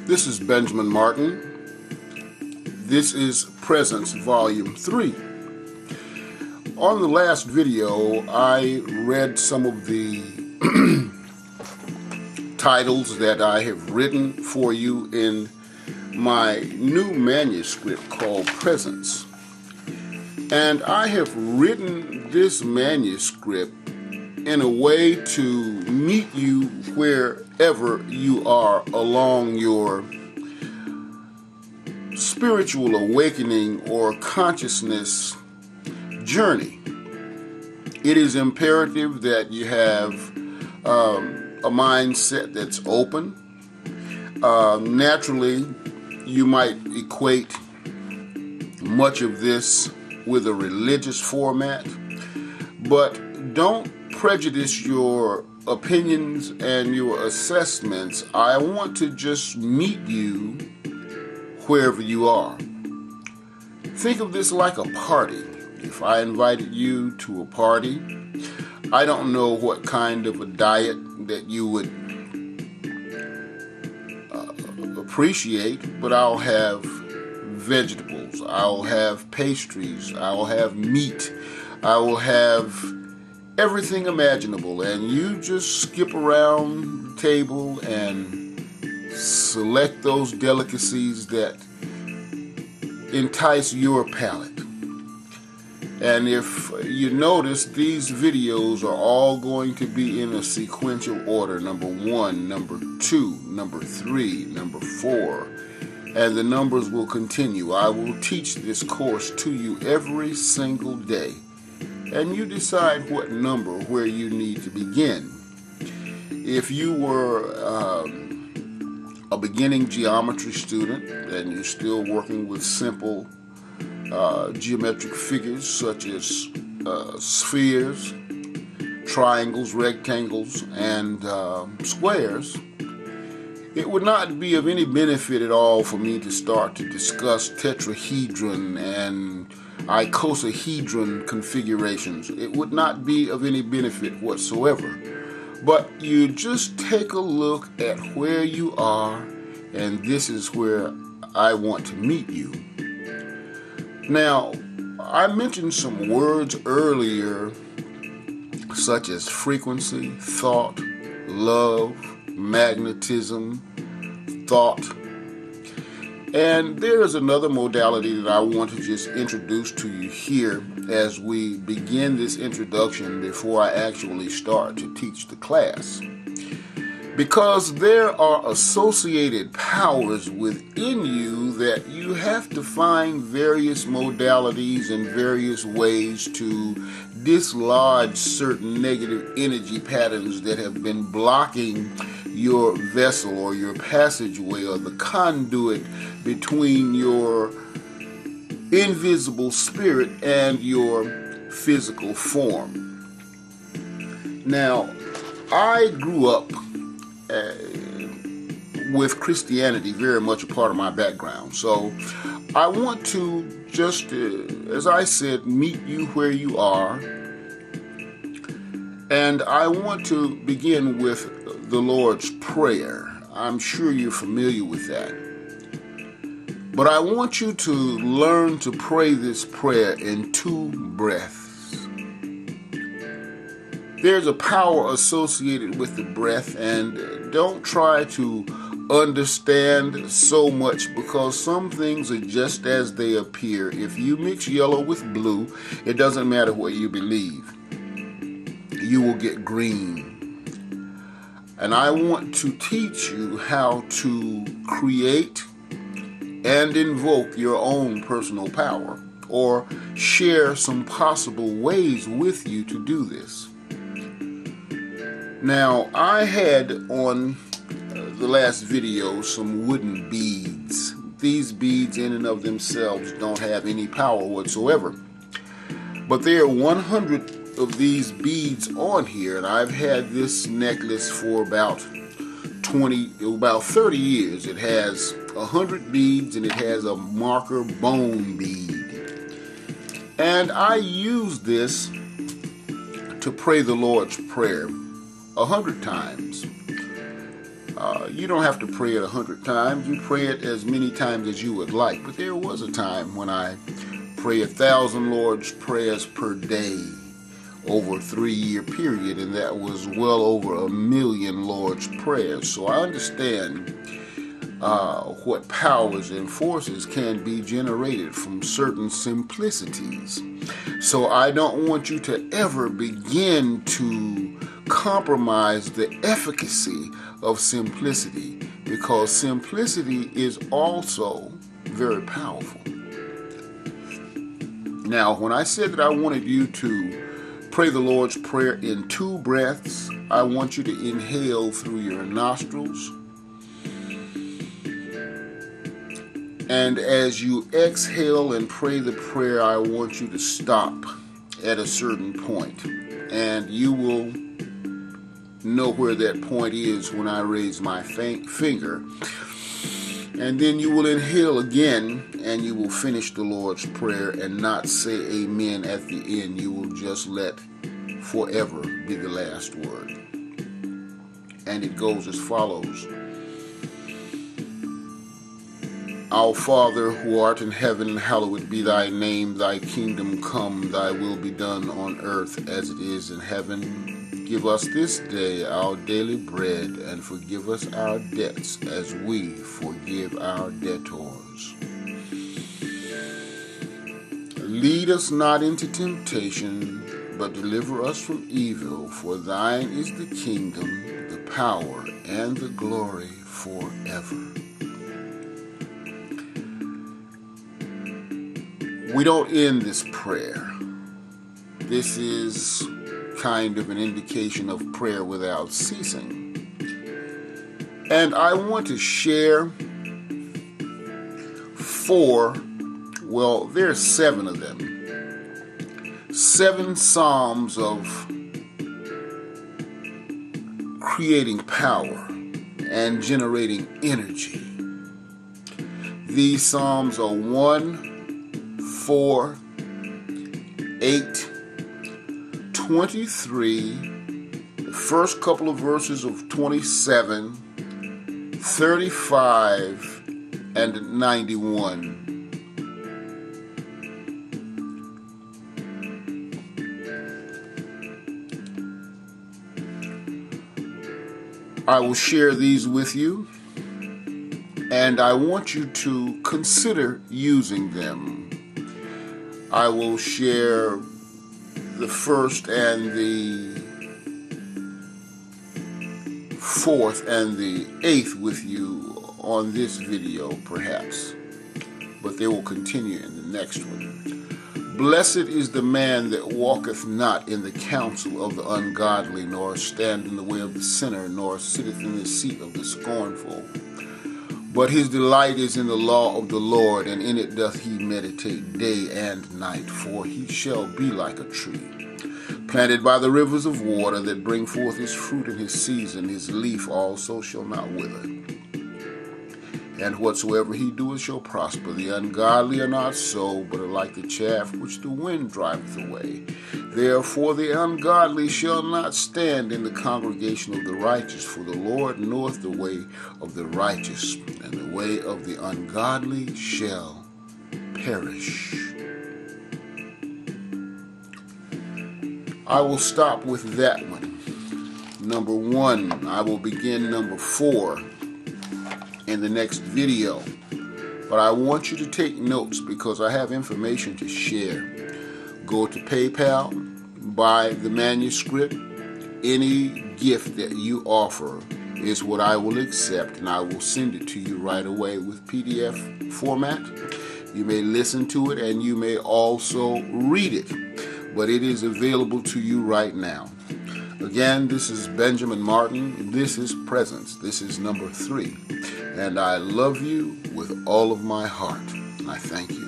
This is Benjamin Martin. This is Presence Volume 3. On the last video, I read some of the titles that I have written for you in my new manuscript called Presence. And I have written this manuscript in a way to meet you wherever you are along your spiritual awakening or consciousness journey. It is imperative that you have a mindset that's open. Naturally, you might equate much of this with a religious format, but don't prejudice your opinions and your assessments. I want to just meet you wherever you are. Think of this like a party. If I invited you to a party, I don't know what kind of a diet that you would appreciate, but I'll have vegetables, I'll have pastries, I'll have meat, I will have everything imaginable, and you just skip around the table and select those delicacies that entice your palate. And if you notice, these videos are all going to be in a sequential order: number 1, number 2, number 3, number 4, and the numbers will continue. I will teach this course to you every single day, and you decide what number where you need to begin. If you were a beginning geometry student and you're still working with simple geometric figures such as spheres, triangles, rectangles, and squares, it would not be of any benefit at all for me to start to discuss tetrahedron and icosahedron configurations. It would not be of any benefit whatsoever. But you just take a look at where you are, and this is where I want to meet you. Now, I mentioned some words earlier, such as frequency, thought, love, magnetism, thought. And there is another modality that I want to just introduce to you here as we begin this introduction before I actually start to teach the class. Because there are associated powers within you that you have to find various modalities and various ways to dislodge certain negative energy patterns that have been blocking your vessel or your passageway or the conduit between your invisible spirit and your physical form. Now, I grew up with Christianity very much a part of my background. So I want to just, as I said, meet you where you are. And I want to begin with the Lord's Prayer. I'm sure you're familiar with that. But I want you to learn to pray this prayer in 2 breaths. There's a power associated with the breath, and don't try to understand so much, because some things are just as they appear. If you mix yellow with blue, it doesn't matter what you believe. You will get green. And I want to teach you how to create and invoke your own personal power, or share some possible ways with you to do this. Now, I had on the last video some wooden beads. These beads in and of themselves don't have any power whatsoever. But there are 100 of these beads on here, and I've had this necklace for about 30 years. It has 100 beads, and it has a marker bone bead. And I use this to pray the Lord's Prayer 100 times. You don't have to pray it 100 times. You pray it as many times as you would like. But there was a time when I pray 1,000 Lord's Prayers per day over a 3-year period, and that was well over 1,000,000 Lord's Prayers. So I understand what powers and forces can be generated from certain simplicities. So I don't want you to ever begin to compromise the efficacy of simplicity, because simplicity is also very powerful. Now, when I said that I wanted you to pray the Lord's Prayer in 2 breaths, I want you to inhale through your nostrils. And as you exhale and pray the prayer, I want you to stop at a certain point. And you will know where that point is when I raise my finger. And then you will inhale again, and you will finish the Lord's Prayer and not say amen at the end. You will just let forever be the last word. And it goes as follows. Our Father, who art in heaven, hallowed be thy name. Thy kingdom come, thy will be done on earth as it is in heaven. Give us this day our daily bread, and forgive us our debts as we forgive our debtors. Lead us not into temptation, but deliver us from evil. For thine is the kingdom, the power, and the glory forever. We don't end this prayer. This is kind of an indication of prayer without ceasing. And I want to share there's 7 of them. 7 Psalms of creating power and generating energy. These Psalms are 1, 4, 8, 23, the first couple of verses of 27, 35, and 91. I will share these with you, and I want you to consider using them. I will share the 1st and the 4th and the 8th with you on this video, perhaps, but they will continue in the next one. Blessed is the man that walketh not in the counsel of the ungodly, nor stand in the way of the sinner, nor sitteth in the seat of the scornful. But his delight is in the law of the Lord, and in it doth he meditate day and night. For he shall be like a tree planted by the rivers of water, that bring forth his fruit in his season. His leaf also shall not wither. And whatsoever he doeth shall prosper. The ungodly are not so, but are like the chaff which the wind driveth away. Therefore the ungodly shall not stand in the congregation of the righteous. For the Lord knoweth the way of the righteous, and the way of the ungodly shall perish. I will stop with that one. Number 1. I will begin number 4 in the next video. But I want you to take notes, because I have information to share. Go to PayPal, buy the manuscript. Any gift that you offer is what I will accept, and I will send it to you right away with PDF format. You may listen to it, and you may also read it, but it is available to you right now. Again, this is Benjamin Martin. This is Presence. This is number 3. And I love you with all of my heart. And I thank you.